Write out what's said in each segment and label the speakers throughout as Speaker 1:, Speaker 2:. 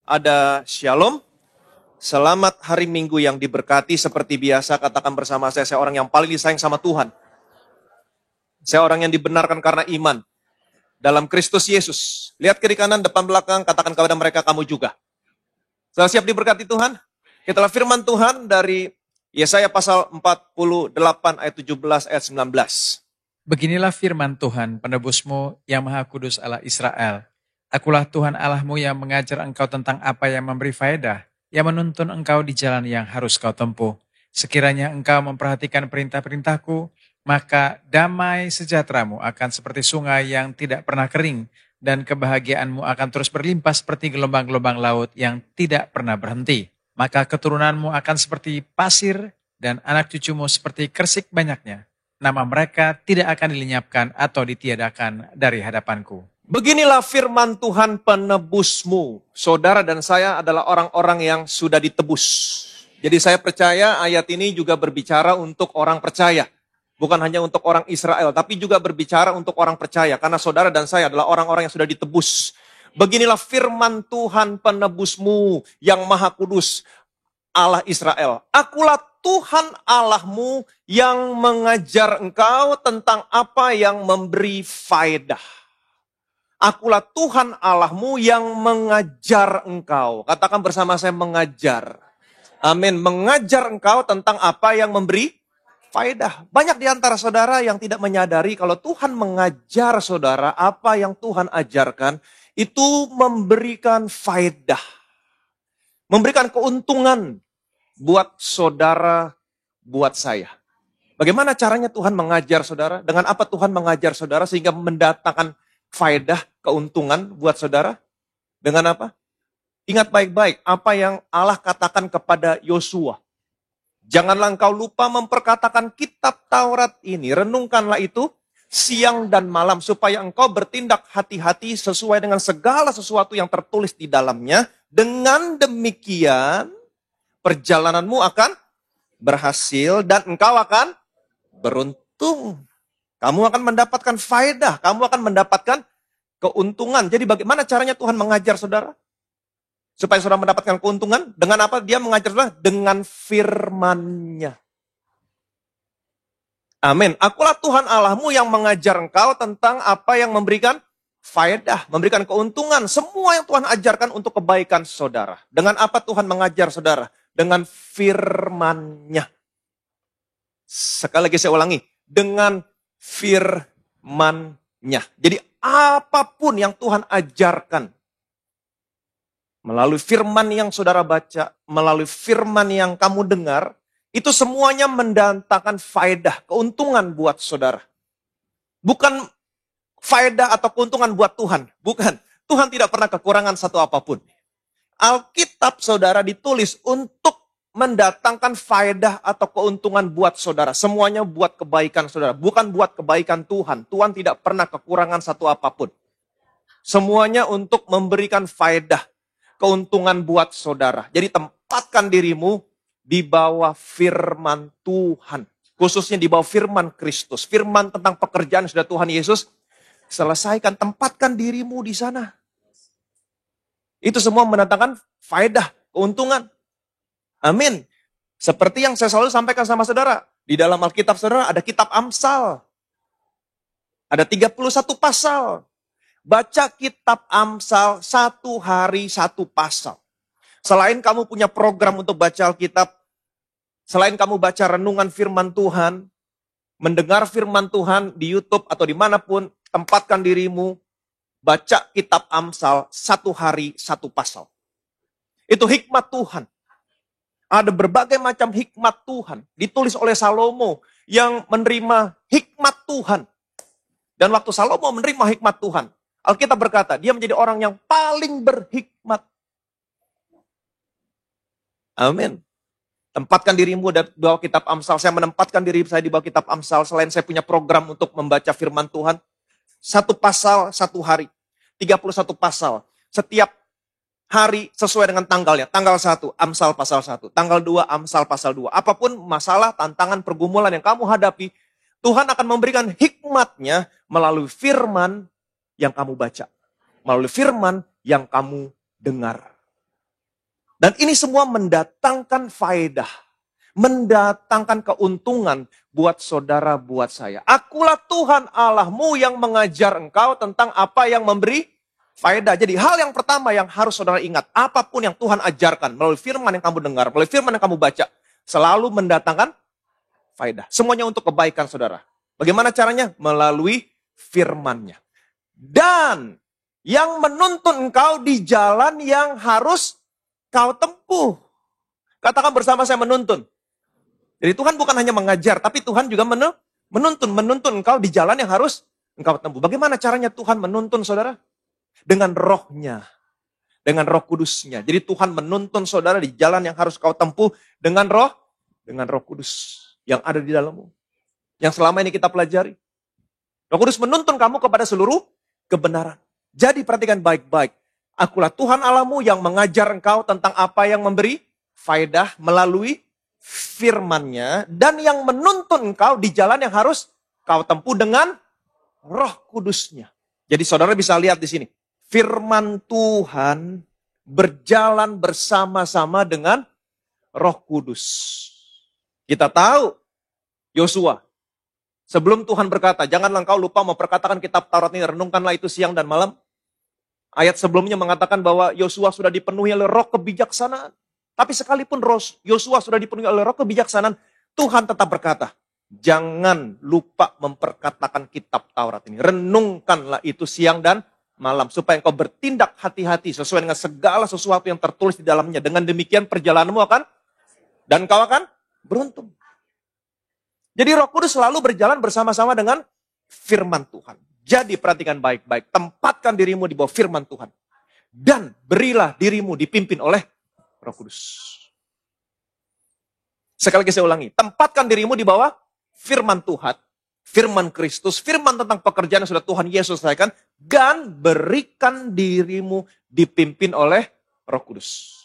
Speaker 1: Ada shalom. Selamat hari Minggu yang diberkati. Seperti biasa, katakan bersama saya orang yang paling disayang sama Tuhan. Saya orang yang dibenarkan karena iman dalam Kristus Yesus. Lihat kiri kanan, depan belakang, katakan kepada mereka, kamu juga. Sudah siap diberkati Tuhan? Itulah firman Tuhan dari Yesaya pasal 48 ayat 17 ayat 19.
Speaker 2: Beginilah firman Tuhan, penebusmu yang Maha Kudus Allah Israel. Akulah Tuhan Allahmu yang mengajar engkau tentang apa yang memberi faedah, yang menuntun engkau di jalan yang harus kau tempuh. Sekiranya engkau memperhatikan perintah-perintahku, maka damai sejahteramu akan seperti sungai yang tidak pernah kering, dan kebahagiaanmu akan terus berlimpah seperti gelombang-gelombang laut yang tidak pernah berhenti. Maka keturunanmu akan seperti pasir, dan anak cucumu seperti kersik banyaknya. Nama mereka tidak akan dilenyapkan atau ditiadakan dari hadapanku.
Speaker 1: Beginilah firman Tuhan penebusmu. Saudara dan saya adalah orang-orang yang sudah ditebus. Jadi saya percaya ayat ini juga berbicara untuk orang percaya. Bukan hanya untuk orang Israel, tapi juga berbicara untuk orang percaya. Karena saudara dan saya adalah orang-orang yang sudah ditebus. Beginilah firman Tuhan penebusmu yang Maha Kudus, Allah Israel. Akulah Tuhan Allahmu yang mengajar engkau tentang apa yang memberi faedah. Akulah Tuhan Allahmu yang mengajar engkau. Katakan bersama saya, mengajar. Amin. Mengajar engkau tentang apa yang memberi faedah. Banyak di antara saudara yang tidak menyadari kalau Tuhan mengajar saudara, apa yang Tuhan ajarkan itu memberikan faedah. Memberikan keuntungan buat saudara, buat saya. Bagaimana caranya Tuhan mengajar saudara? Dengan apa Tuhan mengajar saudara sehingga mendatangkan faedah, keuntungan buat saudara? Dengan apa? Ingat baik-baik apa yang Allah katakan kepada Yosua. Janganlah engkau lupa memperkatakan kitab Taurat ini. Renungkanlah itu siang dan malam supaya engkau bertindak hati-hati sesuai dengan segala sesuatu yang tertulis di dalamnya. Dengan demikian perjalananmu akan berhasil dan engkau akan beruntung. Kamu akan mendapatkan faedah, kamu akan mendapatkan keuntungan. Jadi bagaimana caranya Tuhan mengajar saudara? Supaya saudara mendapatkan keuntungan, dengan apa dia mengajar saudara? Dengan firman-Nya. Amin. Akulah Tuhan Allahmu yang mengajar engkau tentang apa yang memberikan faedah, memberikan keuntungan. Semua yang Tuhan ajarkan untuk kebaikan saudara. Dengan apa Tuhan mengajar saudara? Dengan firman-Nya. Sekali lagi saya ulangi. Dengan firman-Nya. Jadi apapun yang Tuhan ajarkan, melalui firman yang saudara baca, melalui firman yang kamu dengar, itu semuanya mendatangkan faedah, keuntungan buat saudara. Bukan faedah atau keuntungan buat Tuhan. Bukan. Tuhan tidak pernah kekurangan satu apapun. Alkitab saudara ditulis untuk mendatangkan faedah atau keuntungan buat saudara. Semuanya buat kebaikan saudara. Bukan buat kebaikan Tuhan. Tuhan tidak pernah kekurangan satu apapun. Semuanya untuk memberikan faedah, keuntungan buat saudara. Jadi tempatkan dirimu di bawah firman Tuhan. Khususnya di bawah firman Kristus. Firman tentang pekerjaan sudah Tuhan Yesus selesaikan. Tempatkan dirimu di sana. Itu semua mendatangkan faedah, keuntungan. Amin. Seperti yang saya selalu sampaikan sama saudara. Di dalam Alkitab saudara ada kitab Amsal. Ada 31 pasal. Baca kitab Amsal 1 hari 1 pasal. Selain kamu punya program untuk baca Alkitab, selain kamu baca renungan firman Tuhan, mendengar firman Tuhan di YouTube atau dimanapun, tempatkan dirimu, baca kitab Amsal 1 hari 1 pasal. Itu hikmat Tuhan. Ada berbagai macam hikmat Tuhan. Ditulis oleh Salomo yang menerima hikmat Tuhan. Dan waktu Salomo menerima hikmat Tuhan, Alkitab berkata, dia menjadi orang yang paling berhikmat. Amin. Tempatkan dirimu di bawah kitab Amsal. Saya menempatkan diri saya di bawah kitab Amsal. Selain saya punya program untuk membaca firman Tuhan. 1 pasal 1 hari. 31 pasal. Setiap hari sesuai dengan tanggalnya. Tanggal 1, Amsal pasal 1. Tanggal 2, Amsal pasal 2. Apapun masalah, tantangan, pergumulan yang kamu hadapi, Tuhan akan memberikan hikmatnya melalui firman yang kamu baca. Melalui firman yang kamu dengar. Dan ini semua mendatangkan faedah. Mendatangkan keuntungan buat saudara, buat saya. Akulah Tuhan Allahmu yang mengajar engkau tentang apa yang memberi faedah. Jadi hal yang pertama yang harus saudara ingat, apapun yang Tuhan ajarkan melalui firman yang kamu dengar, melalui firman yang kamu baca, selalu mendatangkan faedah. Semuanya untuk kebaikan saudara. Bagaimana caranya? Melalui firman-Nya. Dan yang menuntun engkau di jalan yang harus kau tempuh. Katakan bersama saya, menuntun. Jadi Tuhan bukan hanya mengajar, tapi Tuhan juga menuntun engkau di jalan yang harus engkau tempuh. Bagaimana caranya Tuhan menuntun saudara? Dengan rohnya, dengan roh kudusnya. Jadi Tuhan menuntun saudara di jalan yang harus kau tempuh dengan roh kudus yang ada di dalammu. Yang selama ini kita pelajari. Roh Kudus menuntun kamu kepada seluruh kebenaran. Jadi perhatikan baik-baik. Akulah Tuhan Allahmu yang mengajar engkau tentang apa yang memberi faedah melalui firman-Nya, dan yang menuntun engkau di jalan yang harus kau tempuh dengan Roh Kudus-Nya. Jadi saudara bisa lihat di sini. Firman Tuhan berjalan bersama-sama dengan Roh Kudus. Kita tahu Yosua, sebelum Tuhan berkata, janganlah engkau lupa memperkatakan kitab Taurat ini, renungkanlah itu siang dan malam. Ayat sebelumnya mengatakan bahwa Yosua sudah dipenuhi oleh roh kebijaksanaan. Tapi sekalipun Yosua sudah dipenuhi oleh roh kebijaksanaan, Tuhan tetap berkata, jangan lupa memperkatakan kitab Taurat ini. Renungkanlah itu siang dan malam, supaya engkau bertindak hati-hati sesuai dengan segala sesuatu yang tertulis di dalamnya. Dengan demikian perjalananmu dan kau akan beruntung. Jadi Roh Kudus selalu berjalan bersama-sama dengan firman Tuhan. Jadi perhatikan baik-baik, tempatkan dirimu di bawah firman Tuhan. Dan berilah dirimu dipimpin oleh Roh Kudus. Sekali lagi saya ulangi, tempatkan dirimu di bawah firman Tuhan, firman Kristus, firman tentang pekerjaan yang sudah Tuhan Yesus selesaikan, dan berikan dirimu dipimpin oleh Roh Kudus.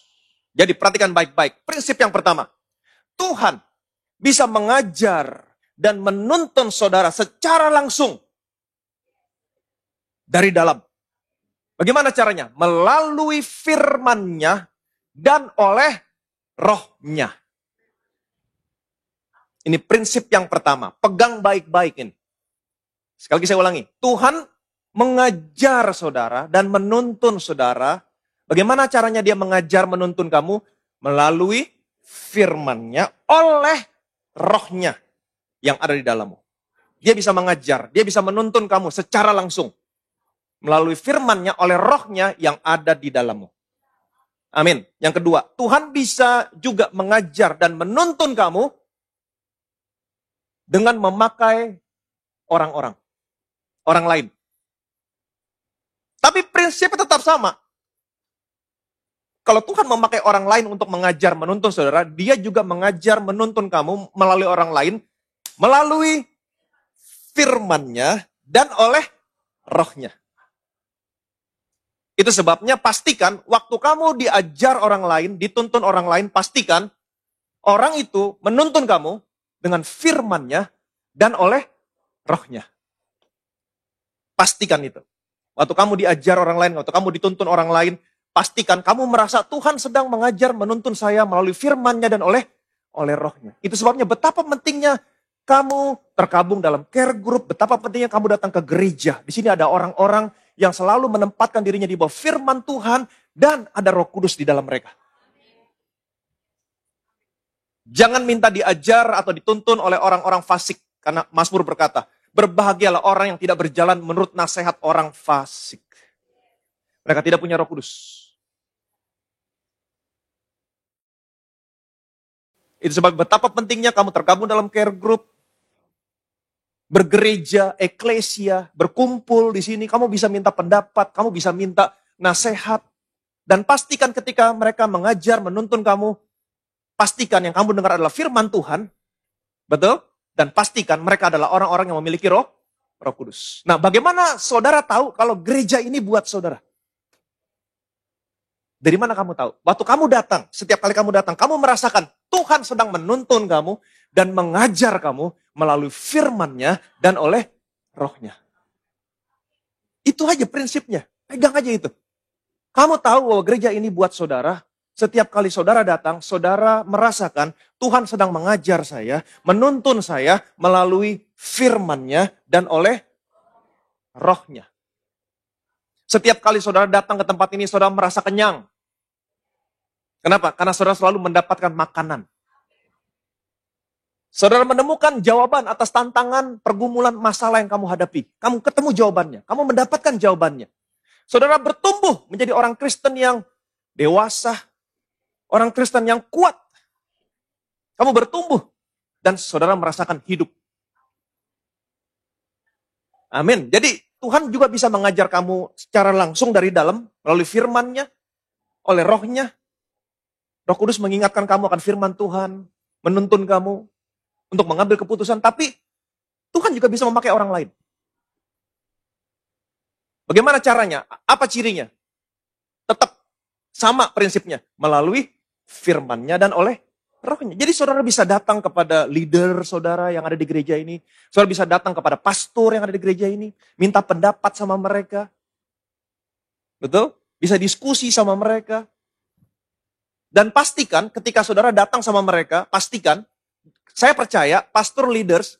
Speaker 1: Jadi perhatikan baik-baik, prinsip yang pertama, Tuhan bisa mengajar dan menuntun saudara secara langsung dari dalam. Bagaimana caranya? Melalui firman-Nya dan oleh roh-Nya. Ini prinsip yang pertama. Pegang baik-baik ini. Sekali lagi saya ulangi. Tuhan mengajar saudara dan menuntun saudara. Bagaimana caranya dia mengajar menuntun kamu? Melalui firman-Nya oleh roh-Nya yang ada di dalammu. Dia bisa mengajar, dia bisa menuntun kamu secara langsung. Melalui firman-Nya oleh roh-Nya yang ada di dalammu. Amin. Yang kedua, Tuhan bisa juga mengajar dan menuntun kamu dengan memakai orang lain. Tapi prinsipnya tetap sama. Kalau Tuhan memakai orang lain untuk mengajar, menuntun saudara, dia juga mengajar, menuntun kamu melalui orang lain, melalui firman-Nya dan oleh roh-Nya. Itu sebabnya pastikan waktu kamu diajar orang lain, dituntun orang lain, pastikan orang itu menuntun kamu dengan firman-Nya dan oleh roh-Nya. Pastikan itu. Waktu kamu diajar orang lain, waktu kamu dituntun orang lain, pastikan kamu merasa Tuhan sedang mengajar, menuntun saya melalui firman-Nya dan oleh roh-Nya. Itu sebabnya betapa pentingnya kamu tergabung dalam care group, betapa pentingnya kamu datang ke gereja. Di sini ada orang-orang yang selalu menempatkan dirinya di bawah firman Tuhan dan ada Roh Kudus di dalam mereka. Jangan minta diajar atau dituntun oleh orang-orang fasik. Karena Mazmur berkata, berbahagialah orang yang tidak berjalan menurut nasihat orang fasik. Mereka tidak punya Roh Kudus. Itu sebab betapa pentingnya kamu tergabung dalam care group, bergereja, eklesia, berkumpul di sini. Kamu bisa minta pendapat, kamu bisa minta nasihat. Dan pastikan ketika mereka mengajar, menuntun kamu, pastikan yang kamu dengar adalah firman Tuhan. Betul? Dan pastikan mereka adalah orang-orang yang memiliki Roh Kudus. Nah, bagaimana saudara tahu kalau gereja ini buat saudara? Dari mana kamu tahu? Waktu kamu datang, setiap kali kamu datang, kamu merasakan Tuhan sedang menuntun kamu dan mengajar kamu melalui firman-Nya dan oleh roh-Nya. Itu aja prinsipnya. Pegang aja itu. Kamu tahu bahwa gereja ini buat saudara Setiap kali saudara datang, saudara merasakan Tuhan sedang mengajar saya, menuntun saya melalui firman-Nya dan oleh roh-Nya. Setiap kali saudara datang ke tempat ini, saudara merasa kenyang. Kenapa? Karena saudara selalu mendapatkan makanan. Saudara menemukan jawaban atas tantangan, pergumulan, masalah yang kamu hadapi. Kamu ketemu jawabannya, kamu mendapatkan jawabannya. Saudara bertumbuh menjadi orang Kristen yang dewasa, orang Kristen yang kuat. Kamu bertumbuh dan saudara merasakan hidup. Amin. Jadi Tuhan juga bisa mengajar kamu secara langsung dari dalam, melalui firman-Nya, oleh roh-Nya. Roh Kudus mengingatkan kamu akan firman Tuhan, menuntun kamu untuk mengambil keputusan, tapi Tuhan juga bisa memakai orang lain. Bagaimana caranya? Apa cirinya? Tetap sama prinsipnya, melalui firman-Nya dan oleh roh-Nya. Jadi saudara bisa datang kepada leader saudara yang ada di gereja ini, saudara bisa datang kepada pastor yang ada di gereja ini, minta pendapat sama mereka. Betul? Bisa diskusi sama mereka. Dan pastikan ketika saudara datang sama mereka, pastikan, saya percaya pastor leaders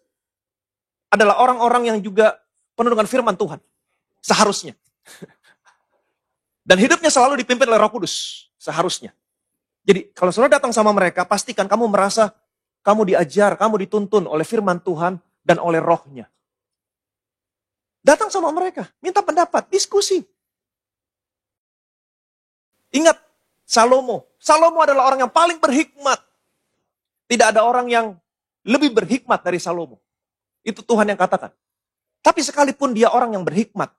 Speaker 1: adalah orang-orang yang juga penuh dengan firman Tuhan. Seharusnya. Dan hidupnya selalu dipimpin oleh Roh Kudus. Seharusnya. Jadi kalau saudara datang sama mereka, pastikan kamu merasa kamu diajar, kamu dituntun oleh firman Tuhan dan oleh roh-Nya. Datang sama mereka, minta pendapat, diskusi. Ingat, Salomo. Salomo adalah orang yang paling berhikmat. Tidak ada orang yang lebih berhikmat dari Salomo. Itu Tuhan yang katakan. Tapi sekalipun dia orang yang berhikmat,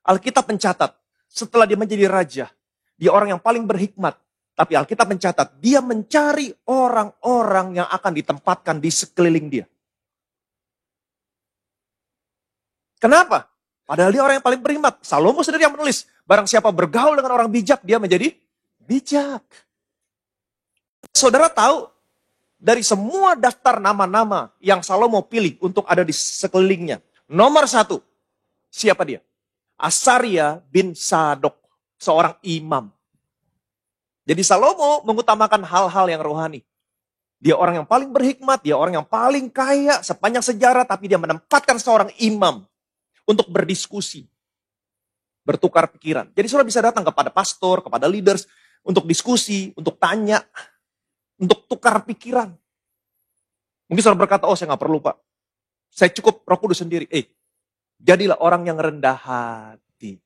Speaker 1: Alkitab mencatat, setelah dia menjadi raja, dia orang yang paling berhikmat. Tapi Alkitab mencatat, dia mencari orang-orang yang akan ditempatkan di sekeliling dia. Kenapa? Padahal dia orang yang paling berhikmat. Salomo sendiri yang menulis, barang siapa bergaul dengan orang bijak, dia menjadi bijak. Saudara tahu, dari semua daftar nama-nama yang Salomo pilih untuk ada di sekelilingnya, nomor 1, siapa dia? Asaria bin Sadok, seorang imam. Jadi Salomo mengutamakan hal-hal yang rohani. Dia orang yang paling berhikmat, dia orang yang paling kaya sepanjang sejarah, tapi dia menempatkan seorang imam untuk berdiskusi, bertukar pikiran. Jadi saudara bisa datang kepada pastor, kepada leaders, untuk diskusi, untuk tanya, untuk tukar pikiran. Mungkin saudara berkata, oh saya nggak perlu Pak. Saya cukup Roh Kudus sendiri. Jadilah orang yang rendah hati.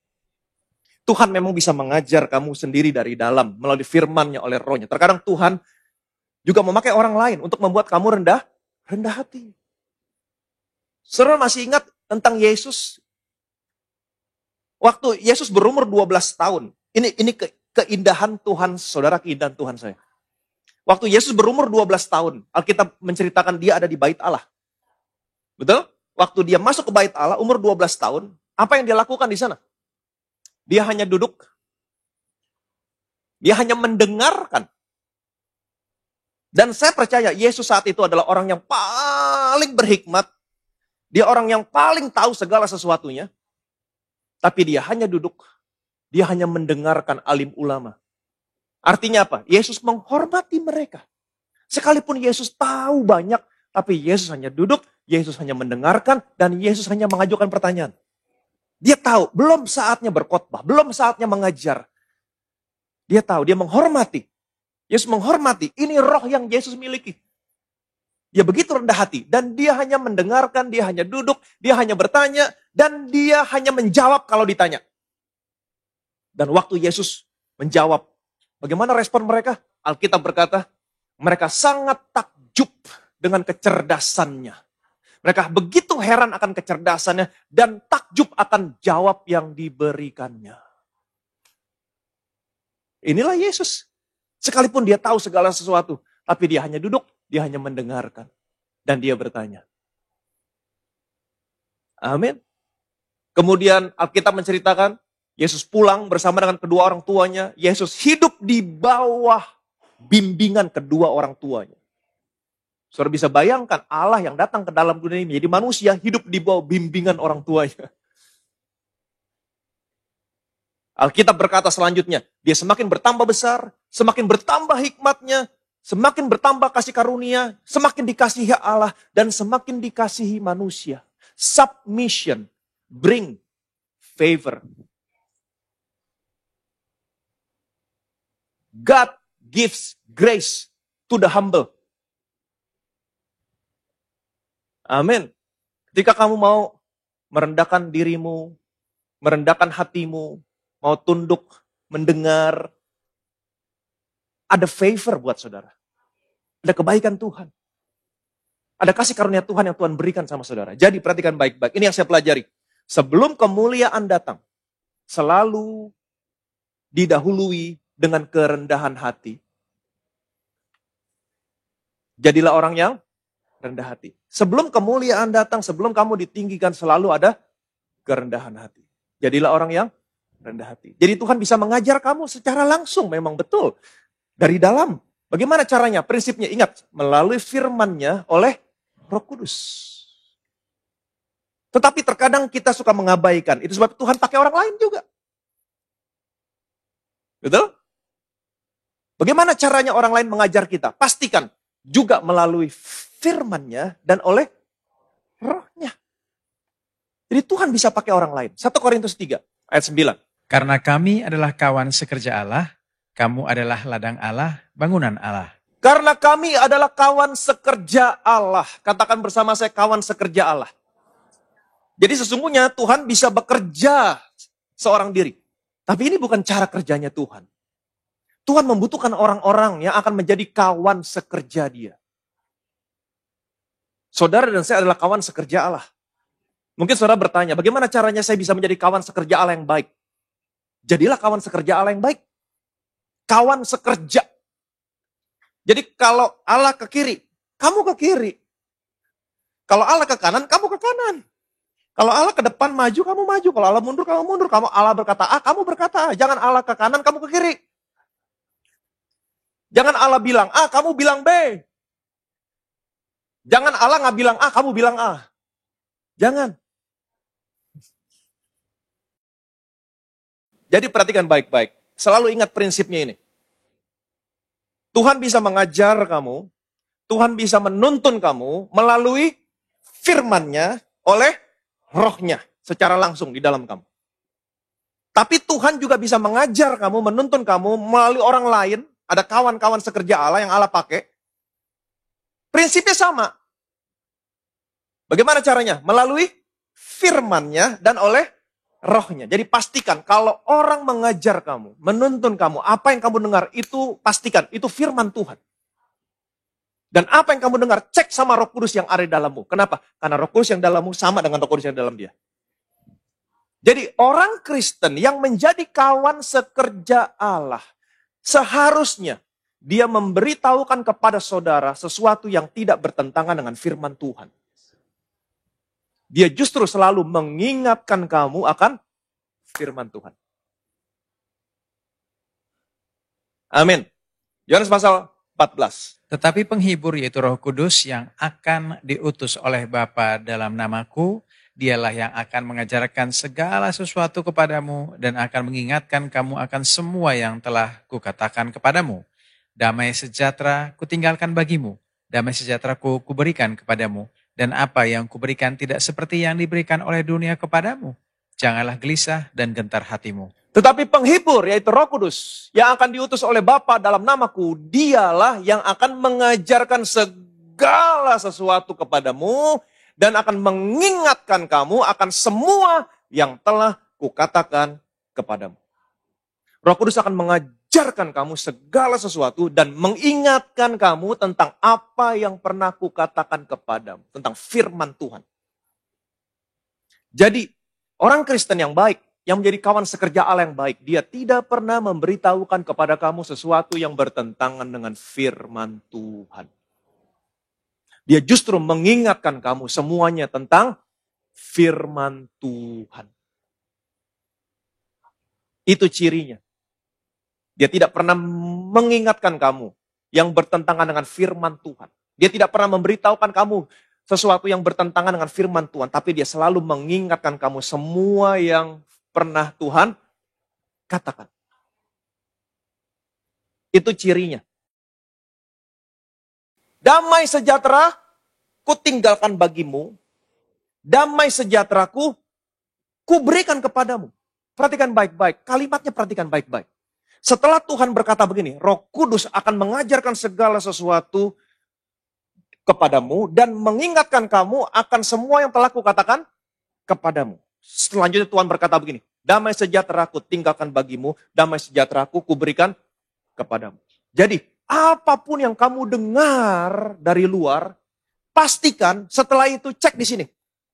Speaker 1: Tuhan memang bisa mengajar kamu sendiri dari dalam, melalui firman-Nya oleh roh-Nya. Terkadang Tuhan juga memakai orang lain untuk membuat kamu rendah hati. Saudara masih ingat tentang Yesus? Waktu Yesus berumur 12 tahun. Ini keindahan Tuhan, saudara, keindahan Tuhan saya. Waktu Yesus berumur 12 tahun, Alkitab menceritakan dia ada di bait Allah. Betul? Waktu dia masuk ke bait Allah, umur 12 tahun, apa yang dia lakukan di sana? Dia hanya duduk. Dia hanya mendengarkan. Dan saya percaya Yesus saat itu adalah orang yang paling berhikmat. Dia orang yang paling tahu segala sesuatunya. Tapi dia hanya duduk. Dia hanya mendengarkan alim ulama. Artinya apa? Yesus menghormati mereka. Sekalipun Yesus tahu banyak, tapi Yesus hanya duduk, Yesus hanya mendengarkan, dan Yesus hanya mengajukan pertanyaan. Dia tahu, belum saatnya berkhotbah, belum saatnya mengajar. Dia tahu, dia menghormati. Yesus menghormati, ini roh yang Yesus miliki. Dia begitu rendah hati, dan dia hanya mendengarkan, dia hanya duduk, dia hanya bertanya, dan dia hanya menjawab kalau ditanya. Dan waktu Yesus menjawab, bagaimana respon mereka? Alkitab berkata, mereka sangat takjub dengan kecerdasannya. Mereka begitu heran akan kecerdasannya dan takjub akan jawab yang diberikannya. Inilah Yesus. Sekalipun dia tahu segala sesuatu, tapi dia hanya duduk, dia hanya mendengarkan. Dan dia bertanya. Amin. Kemudian Alkitab menceritakan, Yesus pulang bersama dengan kedua orang tuanya. Yesus hidup di bawah bimbingan kedua orang tuanya. Saudara bisa bayangkan Allah yang datang ke dalam dunia ini menjadi manusia hidup di bawah bimbingan orang tuanya. Alkitab berkata selanjutnya, dia semakin bertambah besar, semakin bertambah hikmatnya, semakin bertambah kasih karunia, semakin dikasihi Allah, dan semakin dikasihi manusia. Submission bring favor. God gives grace to the humble. Amin. Ketika kamu mau merendahkan dirimu, merendahkan hatimu, mau tunduk, mendengar, ada favor buat saudara. Ada kebaikan Tuhan. Ada kasih karunia Tuhan yang Tuhan berikan sama saudara. Jadi perhatikan baik-baik. Ini yang saya pelajari. Sebelum kemuliaan datang, selalu didahului dengan kerendahan hati. Jadilah orang yang rendah hati. Sebelum kemuliaan datang, sebelum kamu ditinggikan, selalu ada kerendahan hati. Jadilah orang yang rendah hati. Jadi Tuhan bisa mengajar kamu secara langsung, memang betul. Dari dalam. Bagaimana caranya? Prinsipnya ingat, melalui firman-Nya oleh Roh Kudus. Tetapi terkadang kita suka mengabaikan. Itu sebab Tuhan pakai orang lain juga. Betul? Bagaimana caranya orang lain mengajar kita? Pastikan juga melalui firman-Nya dan oleh Roh-Nya. Jadi Tuhan bisa pakai orang lain. 1 Korintus 3 ayat 9.
Speaker 2: Karena kami adalah kawan sekerja Allah, kamu adalah ladang Allah, bangunan Allah.
Speaker 1: Karena kami adalah kawan sekerja Allah. Katakan bersama saya, kawan sekerja Allah. Jadi sesungguhnya Tuhan bisa bekerja seorang diri. Tapi ini bukan cara kerjanya Tuhan. Tuhan membutuhkan orang-orang yang akan menjadi kawan sekerja Dia. Saudara dan saya adalah kawan sekerja Allah. Mungkin saudara bertanya, bagaimana caranya saya bisa menjadi kawan sekerja Allah yang baik? Jadilah kawan sekerja Allah yang baik. Kawan sekerja. Jadi kalau Allah ke kiri, kamu ke kiri. Kalau Allah ke kanan, kamu ke kanan. Kalau Allah ke depan maju, kamu maju. Kalau Allah mundur, kamu mundur. Kalau Allah berkata A, kamu berkata A. Jangan Allah ke kanan, kamu ke kiri. Jangan Allah bilang A, kamu bilang B. Jangan Allah nggak bilang A, kamu bilang A. Jangan. Jadi perhatikan baik-baik. Selalu ingat prinsipnya ini. Tuhan bisa mengajar kamu, Tuhan bisa menuntun kamu melalui firman-Nya oleh Roh-Nya secara langsung di dalam kamu. Tapi Tuhan juga bisa mengajar kamu, menuntun kamu melalui orang lain. Ada kawan-kawan sekerja Allah yang Allah pakai. Prinsipnya sama. Bagaimana caranya? Melalui firman-Nya dan oleh Roh-Nya. Jadi pastikan kalau orang mengajar kamu, menuntun kamu, apa yang kamu dengar itu pastikan, itu firman Tuhan. Dan apa yang kamu dengar, cek sama Roh Kudus yang ada di dalammu. Kenapa? Karena Roh Kudus yang dalammu sama dengan Roh Kudus yang dalam dia. Jadi orang Kristen yang menjadi kawan sekerja Allah, seharusnya dia memberitahukan kepada saudara sesuatu yang tidak bertentangan dengan firman Tuhan. Dia justru selalu mengingatkan kamu akan firman Tuhan. Amin. Yohanes pasal 14.
Speaker 2: Tetapi penghibur yaitu Roh Kudus yang akan diutus oleh Bapa dalam namaku, dialah yang akan mengajarkan segala sesuatu kepadamu dan akan mengingatkan kamu akan semua yang telah kukatakan kepadamu. Damai sejahtera kutinggalkan bagimu, damai sejahtera kuberikan kepadamu. Dan apa yang kuberikan tidak seperti yang diberikan oleh dunia kepadamu. Janganlah gelisah dan gentar hatimu.
Speaker 1: Tetapi penghibur, yaitu Roh Kudus, yang akan diutus oleh Bapa dalam namaku, dialah yang akan mengajarkan segala sesuatu kepadamu, dan akan mengingatkan kamu akan semua yang telah kukatakan kepadamu. Roh Kudus akan mengajarkan kamu segala sesuatu dan mengingatkan kamu tentang apa yang pernah kukatakan kepadamu. Tentang firman Tuhan. Jadi, orang Kristen yang baik, yang menjadi kawan sekerja Allah yang baik, dia tidak pernah memberitahukan kepada kamu sesuatu yang bertentangan dengan firman Tuhan. Dia justru mengingatkan kamu semuanya tentang firman Tuhan. Itu cirinya. Dia tidak pernah mengingatkan kamu yang bertentangan dengan firman Tuhan. Dia tidak pernah memberitahukan kamu sesuatu yang bertentangan dengan firman Tuhan. Tapi dia selalu mengingatkan kamu semua yang pernah Tuhan katakan. Itu cirinya. Damai sejahtera ku tinggalkan bagimu. Damai sejahteraku ku berikan kepadamu. Perhatikan baik-baik. Kalimatnya perhatikan baik-baik. Setelah Tuhan berkata begini, Roh Kudus akan mengajarkan segala sesuatu kepadamu dan mengingatkan kamu akan semua yang telah kukatakan kepadamu. Selanjutnya Tuhan berkata begini, damai sejahteraku tinggalkan bagimu, damai sejahteraku kuberikan kepadamu. Jadi, apapun yang kamu dengar dari luar, pastikan setelah itu cek di sini.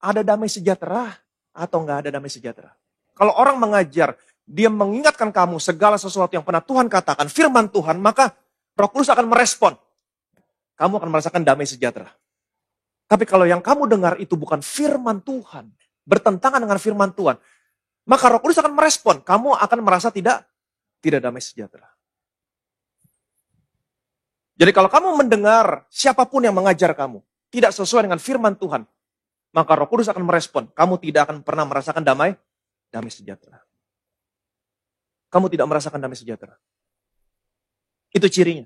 Speaker 1: Ada damai sejahtera atau enggak ada damai sejahtera. Kalau orang mengajar, dia mengingatkan kamu segala sesuatu yang pernah Tuhan katakan, firman Tuhan, maka Roh Kudus akan merespon. Kamu akan merasakan damai sejahtera. Tapi kalau yang kamu dengar itu bukan firman Tuhan, bertentangan dengan firman Tuhan, maka Roh Kudus akan merespon. Kamu akan merasa tidak damai sejahtera. Jadi kalau kamu mendengar siapapun yang mengajar kamu tidak sesuai dengan firman Tuhan, maka Roh Kudus akan merespon. Kamu tidak akan pernah merasakan damai sejahtera. Kamu tidak merasakan damai sejahtera. Itu cirinya.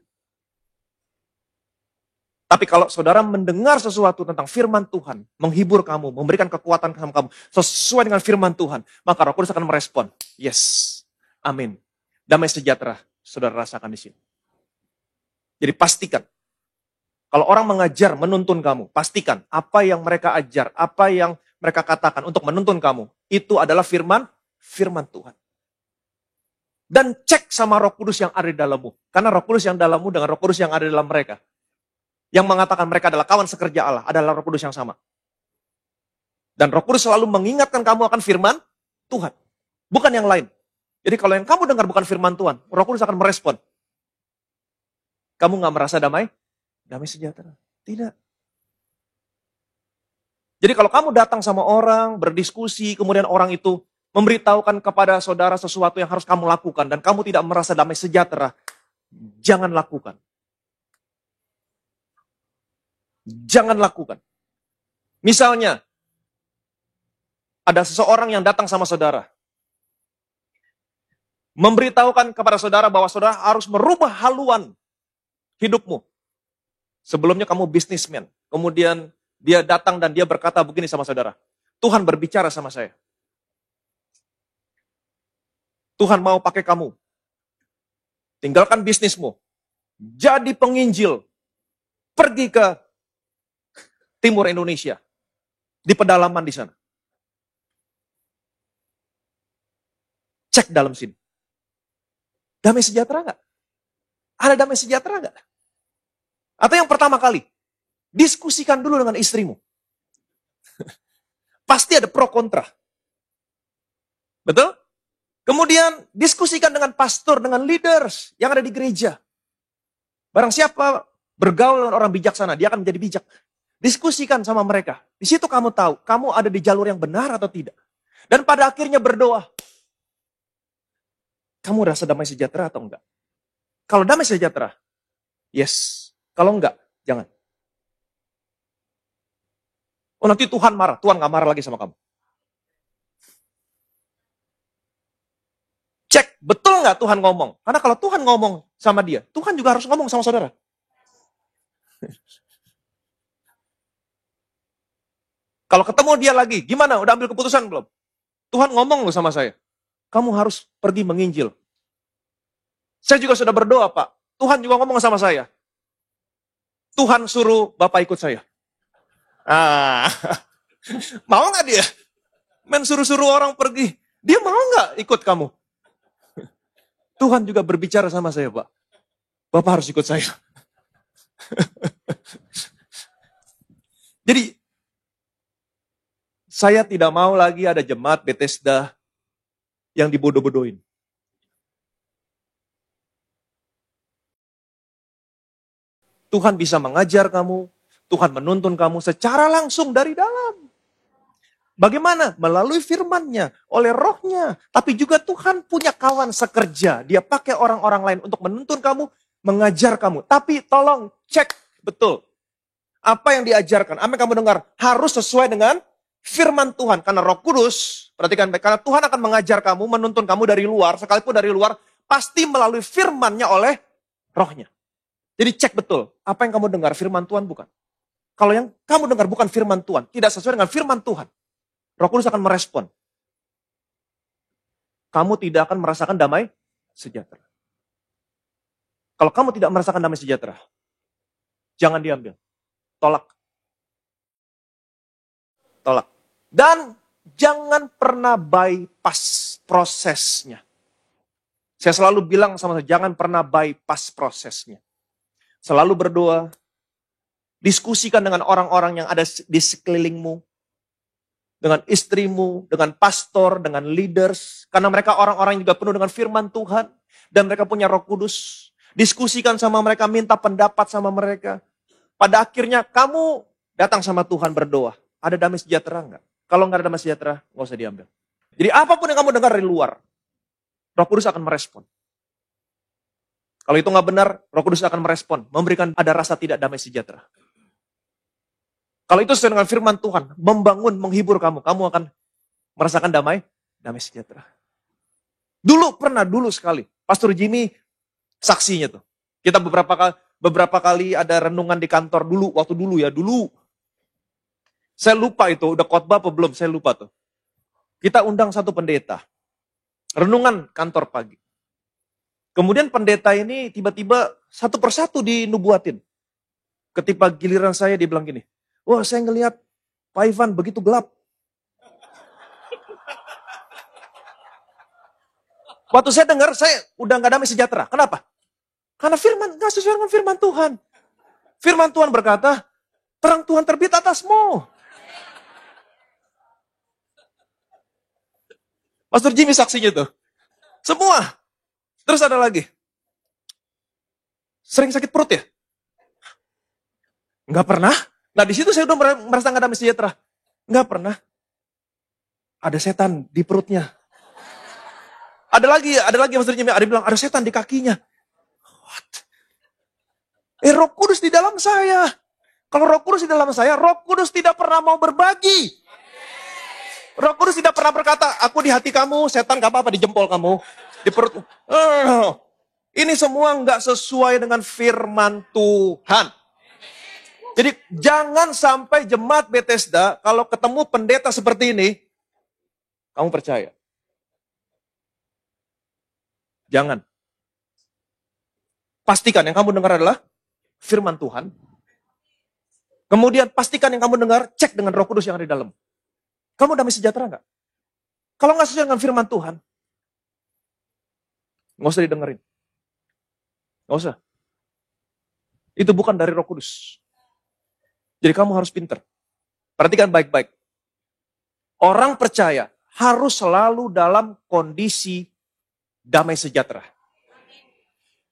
Speaker 1: Tapi kalau saudara mendengar sesuatu tentang firman Tuhan, menghibur kamu, memberikan kekuatan sama kamu, sesuai dengan firman Tuhan, maka Roh Kudus akan merespon. Yes, amin. Damai sejahtera, saudara rasakan di sini. Jadi pastikan, kalau orang mengajar, menuntun kamu, pastikan apa yang mereka ajar, apa yang mereka katakan untuk menuntun kamu, itu adalah firman Tuhan. Dan cek sama Roh Kudus yang ada di dalammu. Karena Roh Kudus yang dalammu dengan Roh Kudus yang ada di dalam mereka. Yang mengatakan mereka adalah kawan sekerja Allah, adalah Roh Kudus yang sama. Dan Roh Kudus selalu mengingatkan kamu akan firman Tuhan. Bukan yang lain. Jadi kalau yang kamu dengar bukan firman Tuhan, Roh Kudus akan merespon. Kamu gak merasa damai sejahtera. Tidak. Jadi kalau kamu datang sama orang, berdiskusi, kemudian orang itu memberitahukan kepada saudara sesuatu yang harus kamu lakukan, dan kamu tidak merasa damai sejahtera, jangan lakukan. Jangan lakukan. Misalnya, ada seseorang yang datang sama saudara, memberitahukan kepada saudara bahwa saudara harus merubah haluan hidupmu. Sebelumnya kamu bisnismen, kemudian dia datang dan dia berkata begini sama saudara, Tuhan berbicara sama saya. Tuhan mau pakai kamu. Tinggalkan bisnismu. Jadi penginjil. Pergi ke timur Indonesia. Di pedalaman di sana. Cek dalam sini. Damai sejahtera nggak? Ada damai sejahtera nggak? Atau yang pertama kali, diskusikan dulu dengan istrimu. Pasti ada pro kontra. Betul? Kemudian diskusikan dengan pastor, dengan leaders yang ada di gereja. Barang siapa bergaul dengan orang bijaksana, dia akan menjadi bijak. Diskusikan sama mereka. Di situ kamu tahu, kamu ada di jalur yang benar atau tidak. Dan pada akhirnya berdoa. Kamu rasa damai sejahtera atau enggak? Kalau damai sejahtera, yes. Kalau enggak, jangan. Oh nanti Tuhan marah, Tuhan gak marah lagi sama kamu. Cek, betul nggak Tuhan ngomong? Karena kalau Tuhan ngomong sama dia, Tuhan juga harus ngomong sama saudara. Kalau ketemu dia lagi, gimana? Udah ambil keputusan belum? Tuhan ngomong loh sama saya. Kamu harus pergi menginjil. Saya juga sudah berdoa, Pak. Tuhan juga ngomong sama saya. Tuhan suruh Bapak ikut saya. Mau nggak dia? Men suruh-suruh orang pergi. Dia mau nggak ikut kamu? Tuhan juga berbicara sama saya, Pak. Bapak harus ikut saya. Jadi, saya tidak mau lagi ada jemaat Bethesda yang dibodoh-bodohin. Tuhan bisa mengajar kamu, Tuhan menuntun kamu secara langsung dari dalam. Bagaimana? Melalui firman-Nya, oleh roh-Nya. Tapi juga Tuhan punya kawan sekerja. Dia pakai orang-orang lain untuk menuntun kamu, mengajar kamu. Tapi tolong cek betul. Apa yang diajarkan, apa yang kamu dengar, harus sesuai dengan firman Tuhan. Karena Roh Kudus, perhatikan baik, karena Tuhan akan mengajar kamu, menuntun kamu dari luar, sekalipun dari luar, pasti melalui firman-Nya oleh rohnya. Jadi cek betul, apa yang kamu dengar firman Tuhan bukan. Kalau yang kamu dengar bukan firman Tuhan, tidak sesuai dengan firman Tuhan, Roh Kudus akan merespon. Kamu tidak akan merasakan damai sejahtera. Kalau kamu tidak merasakan damai sejahtera, jangan diambil. Tolak. Tolak. Dan jangan pernah bypass prosesnya. Saya selalu bilang sama saya, jangan pernah bypass prosesnya. Selalu berdoa, diskusikan dengan orang-orang yang ada di sekelilingmu, dengan istrimu, dengan pastor, dengan leaders. Karena mereka orang-orang yang juga penuh dengan firman Tuhan. Dan mereka punya Roh Kudus. Diskusikan sama mereka, minta pendapat sama mereka. Pada akhirnya kamu datang sama Tuhan berdoa. Ada damai sejahtera enggak? Kalau enggak ada damai sejahtera, enggak usah diambil. Jadi apapun yang kamu dengar dari luar, Roh Kudus akan merespon. Kalau itu enggak benar, Roh Kudus akan merespon. Memberikan ada rasa tidak damai sejahtera. Kalau itu sesuai dengan firman Tuhan, membangun, menghibur kamu, kamu akan merasakan damai sejahtera. Dulu sekali, Pastor Jimmy saksinya tuh. Kita beberapa kali ada renungan di kantor dulu, waktu dulu. Saya lupa itu, udah khotbah apa belum, saya lupa tuh. Kita undang satu pendeta, renungan kantor pagi. Kemudian pendeta ini tiba-tiba satu persatu dinubuatin. Ketika giliran saya, dia bilang gini, wah, saya ngelihat Pak Ivan begitu gelap. Waktu saya dengar, saya udah gak damai sejahtera. Kenapa? Karena firman, gak sesuai dengan firman Tuhan. Firman Tuhan berkata, terang Tuhan terbit atasmu. Pastor Jimmy saksinya tuh. Semua. Terus ada lagi. Sering sakit perut ya? Gak pernah. Nah di situ saya udah merasa gak damai sejahtera. Nggak pernah. Ada setan di perutnya. Ada lagi Pastor Jimmy, ada bilang ada setan di kakinya. What? Roh Kudus di dalam saya. Kalau Roh Kudus di dalam saya, Roh Kudus tidak pernah mau berbagi. Roh Kudus tidak pernah berkata, aku di hati kamu, setan gak apa-apa di jempol kamu, di perut. Ini semua nggak sesuai dengan firman Tuhan. Jadi jangan sampai jemaat Bethesda kalau ketemu pendeta seperti ini, kamu percaya. Jangan. Pastikan yang kamu dengar adalah firman Tuhan. Kemudian pastikan yang kamu dengar, cek dengan Roh Kudus yang ada di dalam. Kamu damai sejahtera nggak? Kalau nggak sesuai dengan firman Tuhan, nggak usah didengerin. Nggak usah. Itu bukan dari Roh Kudus. Jadi kamu harus pinter. Perhatikan baik-baik. Orang percaya harus selalu dalam kondisi damai sejahtera.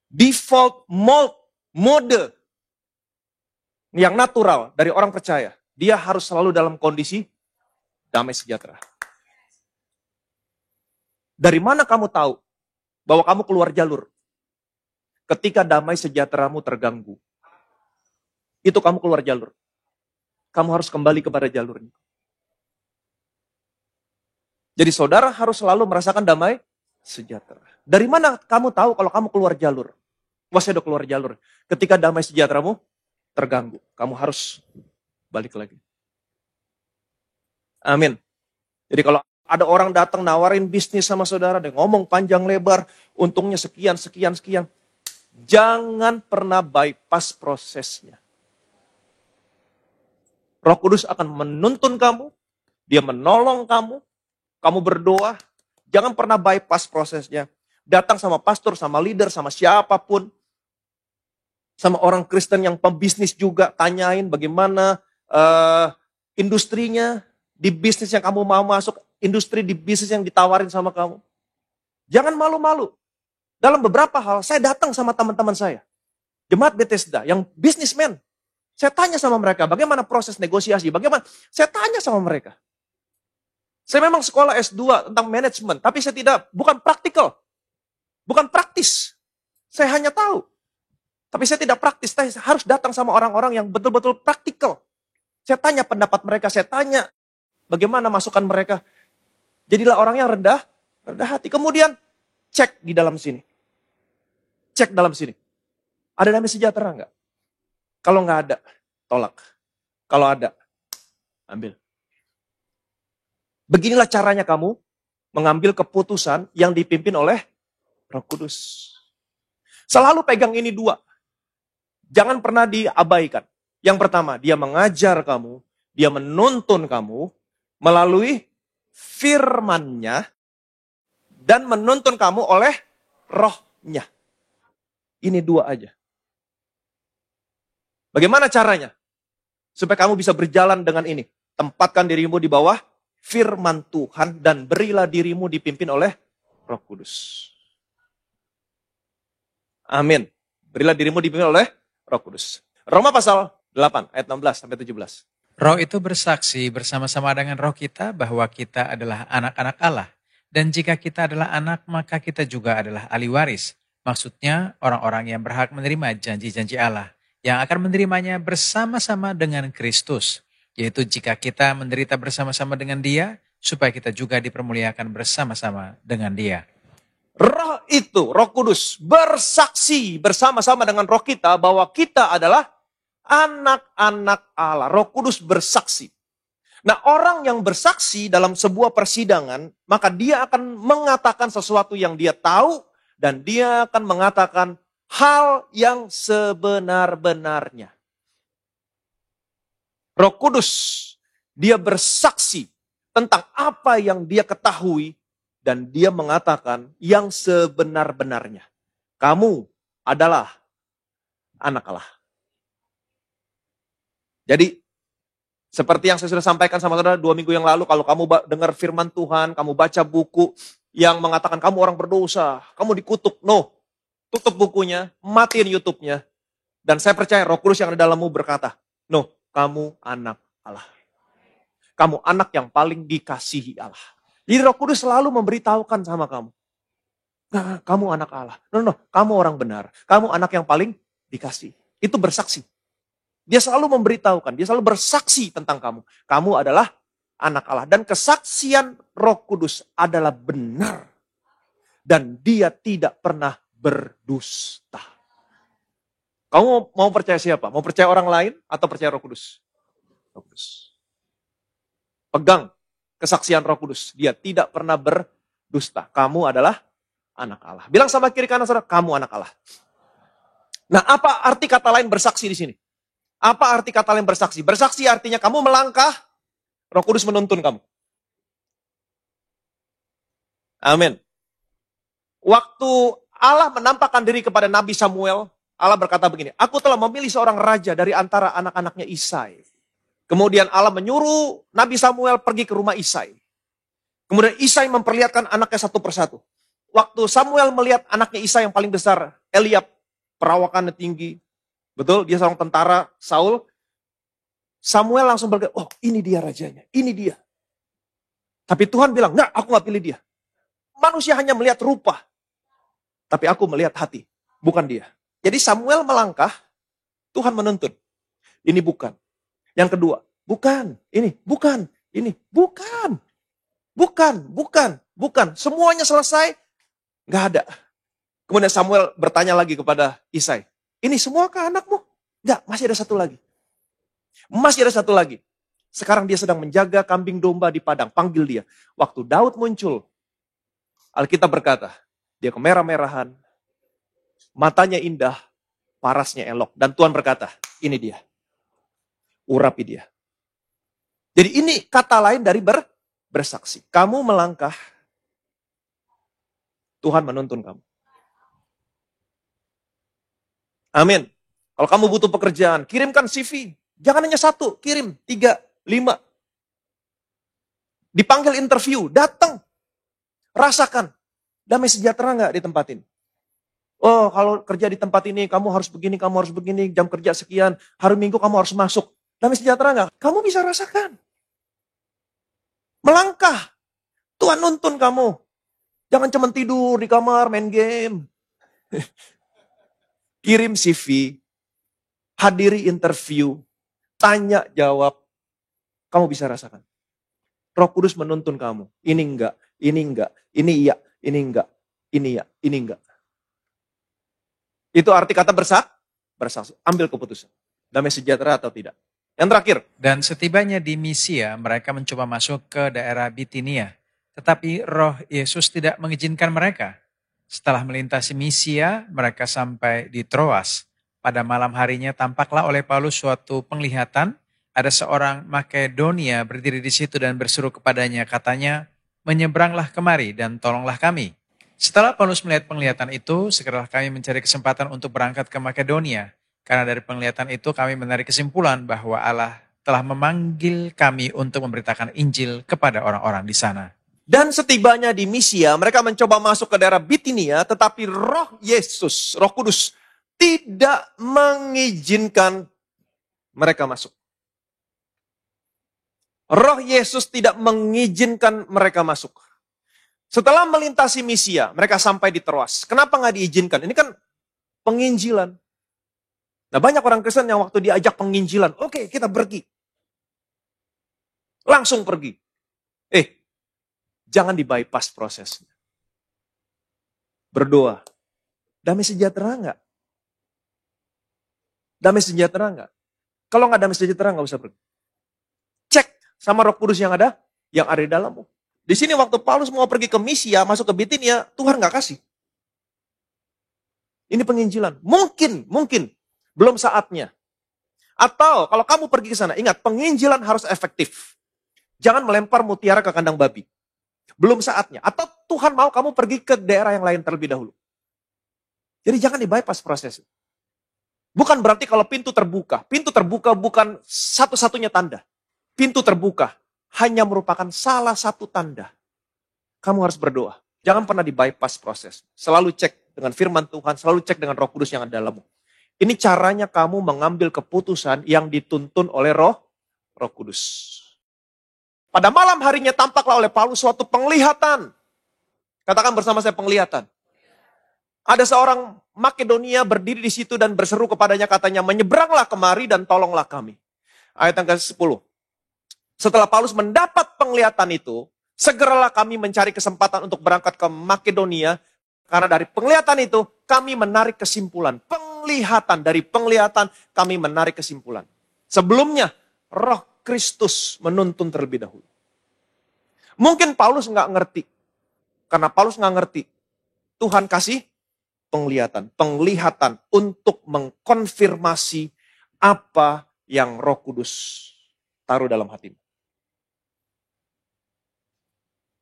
Speaker 1: Default mode yang natural dari orang percaya, dia harus selalu dalam kondisi damai sejahtera. Dari mana kamu tahu bahwa kamu keluar jalur? Ketika damai sejahteramu terganggu. Itu kamu keluar jalur. Kamu harus kembali kepada jalurnya. Jadi saudara harus selalu merasakan damai sejahtera. Dari mana kamu tahu kalau kamu keluar jalur? Wah, saya udah keluar jalur. Ketika damai sejahteramu terganggu, kamu harus balik lagi. Amin. Jadi kalau ada orang datang nawarin bisnis sama saudara, dia ngomong panjang lebar, untungnya sekian. Jangan pernah bypass prosesnya. Roh Kudus akan menuntun kamu, dia menolong kamu, kamu berdoa, jangan pernah bypass prosesnya. Datang sama pastor, sama leader, sama siapapun, sama orang Kristen yang pembisnis juga, tanyain bagaimana industrinya, di bisnis yang kamu mau masuk, industri di bisnis yang ditawarin sama kamu. Jangan malu-malu. Dalam beberapa hal, saya datang sama teman-teman saya, jemaat Bethesda, yang bisnismen. Saya tanya sama mereka, bagaimana proses negosiasi, bagaimana, saya tanya sama mereka. Saya memang sekolah S2 tentang manajemen, tapi saya bukan praktikal. Bukan praktis. Saya hanya tahu. Tapi saya tidak praktis, saya harus datang sama orang-orang yang betul-betul praktikal. Saya tanya pendapat mereka, saya tanya bagaimana masukan mereka. Jadilah orang yang rendah hati. Kemudian cek di dalam sini. Cek dalam sini. Ada damai sejahtera enggak? Kalau enggak ada, tolak. Kalau ada, ambil. Beginilah caranya kamu mengambil keputusan yang dipimpin oleh Roh Kudus. Selalu pegang ini dua. Jangan pernah diabaikan. Yang pertama, dia mengajar kamu, dia menuntun kamu melalui firman-Nya dan menuntun kamu oleh Roh-Nya. Ini dua aja. Bagaimana caranya? Supaya kamu bisa berjalan dengan ini. Tempatkan dirimu di bawah firman Tuhan dan berilah dirimu dipimpin oleh Roh Kudus. Amin. Berilah dirimu dipimpin oleh Roh Kudus. Roma pasal 8 ayat 16 sampai 17.
Speaker 2: Roh itu bersaksi bersama-sama dengan roh kita bahwa kita adalah anak-anak Allah. Dan jika kita adalah anak, maka kita juga adalah ahli waris. Maksudnya orang-orang yang berhak menerima janji-janji Allah, yang akan menerimanya bersama-sama dengan Kristus. Yaitu jika kita menderita bersama-sama dengan Dia, supaya kita juga dipermuliakan bersama-sama dengan Dia.
Speaker 1: Roh itu, Roh Kudus, bersaksi bersama-sama dengan roh kita bahwa kita adalah anak-anak Allah. Roh Kudus bersaksi. Nah, orang yang bersaksi dalam sebuah persidangan, maka dia akan mengatakan sesuatu yang dia tahu dan dia akan mengatakan hal yang sebenar-benarnya. Roh Kudus, dia bersaksi tentang apa yang dia ketahui dan dia mengatakan yang sebenar-benarnya. Kamu adalah anak Allah. Jadi, seperti yang saya sudah sampaikan sama saudara 2 minggu yang lalu, kalau kamu dengar firman Tuhan, kamu baca buku yang mengatakan kamu orang berdosa, kamu dikutuk. No, tutup bukunya, matiin YouTube-nya. Dan saya percaya Roh Kudus yang ada dalammu berkata, no, kamu anak Allah. Kamu anak yang paling dikasihi Allah. Jadi Roh Kudus selalu memberitahukan sama kamu. Nah, kamu anak Allah. No, kamu orang benar. Kamu anak yang paling dikasihi. Itu bersaksi. Dia selalu memberitahukan, dia selalu bersaksi tentang kamu. Kamu adalah anak Allah. Dan kesaksian Roh Kudus adalah benar. Dan dia tidak pernah berdusta. Kamu mau percaya siapa? Mau percaya orang lain atau percaya Roh Kudus? Roh Kudus. Pegang kesaksian Roh Kudus. Dia tidak pernah berdusta. Kamu adalah anak Allah. Bilang sama kiri kanan saudara, kamu anak Allah. Nah, apa arti kata lain bersaksi di sini? Apa arti kata lain bersaksi? Bersaksi artinya kamu melangkah, Roh Kudus menuntun kamu. Amin. Waktu Allah menampakkan diri kepada Nabi Samuel, Allah berkata begini, aku telah memilih seorang raja dari antara anak-anaknya Isai. Kemudian Allah menyuruh Nabi Samuel pergi ke rumah Isai. Kemudian Isai memperlihatkan anaknya satu persatu. Waktu Samuel melihat anaknya Isai yang paling besar, Eliab, perawakannya tinggi. Betul, dia seorang tentara, Saul. Samuel langsung berkata, oh ini dia rajanya, ini dia. Tapi Tuhan bilang, enggak, aku gak pilih dia. Manusia hanya melihat rupa. Tapi aku melihat hati, bukan dia. Jadi Samuel melangkah, Tuhan menuntun. Ini bukan. Yang kedua, bukan. Ini, bukan. Ini, bukan. Bukan. Semuanya selesai, gak ada. Kemudian Samuel bertanya lagi kepada Isai. Ini semua ke anakmu? Enggak, masih ada satu lagi. Masih ada satu lagi. Sekarang dia sedang menjaga kambing domba di padang. Panggil dia. Waktu Daud muncul, Alkitab berkata, dia kemerah-merahan, matanya indah, parasnya elok. Dan Tuhan berkata, ini dia. Urapi dia. Jadi ini kata lain dari bersaksi. Kamu melangkah, Tuhan menuntun kamu. Amin. Kalau kamu butuh pekerjaan, kirimkan CV. Jangan hanya satu, kirim 3, 5. Dipanggil interview, datang. Rasakan. Damai sejahtera nggak di tempat ini? Oh, kalau kerja di tempat ini, kamu harus begini, jam kerja sekian, hari Minggu kamu harus masuk. Damai sejahtera nggak? Kamu bisa rasakan. Melangkah. Tuhan nuntun kamu. Jangan cuma tidur di kamar, main game. Kirim CV, hadiri interview, tanya jawab, kamu bisa rasakan. Roh Kudus menuntun kamu. Ini enggak, ini iya, ini enggak, ini ya, ini enggak. Itu arti kata bersaksi. Ambil keputusan. Damai sejahtera atau tidak. Yang terakhir.
Speaker 2: Dan setibanya di Misia, mereka mencoba masuk ke daerah Bitinia. Tetapi roh Yesus tidak mengizinkan mereka. Setelah melintasi Misia, mereka sampai di Troas. Pada malam harinya tampaklah oleh Paulus suatu penglihatan. Ada seorang Makedonia berdiri di situ dan berseru kepadanya, katanya, menyeberanglah kemari dan tolonglah kami. Setelah Paulus melihat penglihatan itu, segeralah kami mencari kesempatan untuk berangkat ke Makedonia. Karena dari penglihatan itu kami menarik kesimpulan bahwa Allah telah memanggil kami untuk memberitakan Injil kepada orang-orang di sana.
Speaker 1: Dan setibanya di Misia, mereka mencoba masuk ke daerah Bitinia, tetapi roh Yesus, roh kudus, tidak mengizinkan mereka masuk. Roh Yesus tidak mengizinkan mereka masuk. Setelah melintasi Misia, mereka sampai di Troas. Kenapa nggak diizinkan? Ini kan penginjilan. Nah, banyak orang Kristen yang waktu diajak penginjilan, oke, kita pergi. Langsung pergi. Jangan di-bypass prosesnya. Berdoa. Damai sejahtera enggak? Damai sejahtera enggak? Kalau enggak damai sejahtera enggak usah pergi. Cek sama Roh Kudus yang ada di dalammu. Di sini waktu Paulus mau pergi ke Misia, masuk ke Bitinia, Tuhan enggak kasih. Ini penginjilan. Mungkin belum saatnya. Atau kalau kamu pergi ke sana, ingat penginjilan harus efektif. Jangan melempar mutiara ke kandang babi. Belum saatnya. Atau Tuhan mau kamu pergi ke daerah yang lain terlebih dahulu. Jadi jangan di-bypass proses. Bukan berarti kalau pintu terbuka bukan satu-satunya tanda. Pintu terbuka hanya merupakan salah satu tanda. Kamu harus berdoa. Jangan pernah di-bypass proses. Selalu cek dengan firman Tuhan, selalu cek dengan Roh Kudus yang ada dalammu. Ini caranya kamu mengambil keputusan yang dituntun oleh Roh Kudus. Pada malam harinya tampaklah oleh Paulus suatu penglihatan. Katakan bersama saya penglihatan. Ada seorang Makedonia berdiri di situ dan berseru kepadanya, katanya, menyeberanglah kemari dan tolonglah kami. Ayat yang ke-10. Setelah Paulus mendapat penglihatan itu, segeralah kami mencari kesempatan untuk berangkat ke Makedonia, karena dari penglihatan itu kami menarik kesimpulan. Dari penglihatan kami menarik kesimpulan. Sebelumnya, Roh Kristus menuntun terlebih dahulu. Mungkin Paulus nggak ngerti. Karena Paulus nggak ngerti. Tuhan kasih penglihatan untuk mengkonfirmasi apa yang Roh Kudus taruh dalam hatimu.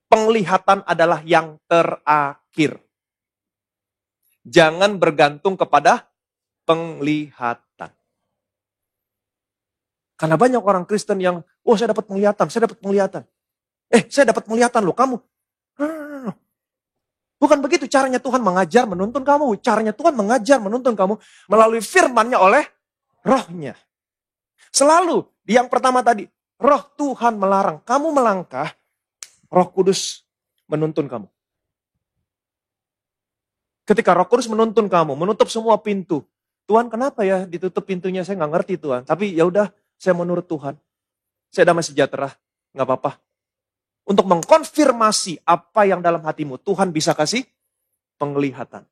Speaker 1: Penglihatan adalah yang terakhir. Jangan bergantung kepada penglihatan. Karena banyak orang Kristen yang, saya dapat penglihatan. Saya dapat penglihatan loh, kamu. Bukan begitu caranya Tuhan mengajar, menuntun kamu. Caranya Tuhan mengajar, menuntun kamu melalui firman-Nya oleh Roh-Nya. Selalu, yang pertama tadi, Roh Tuhan melarang. Kamu melangkah, Roh Kudus menuntun kamu. Ketika Roh Kudus menuntun kamu, menutup semua pintu. Tuhan, kenapa ya ditutup pintunya? Saya nggak ngerti Tuhan. Tapi ya udah, saya menurut Tuhan. Saya damai sejahtera, nggak apa-apa. Untuk mengkonfirmasi apa yang dalam hatimu, Tuhan bisa kasih penglihatan.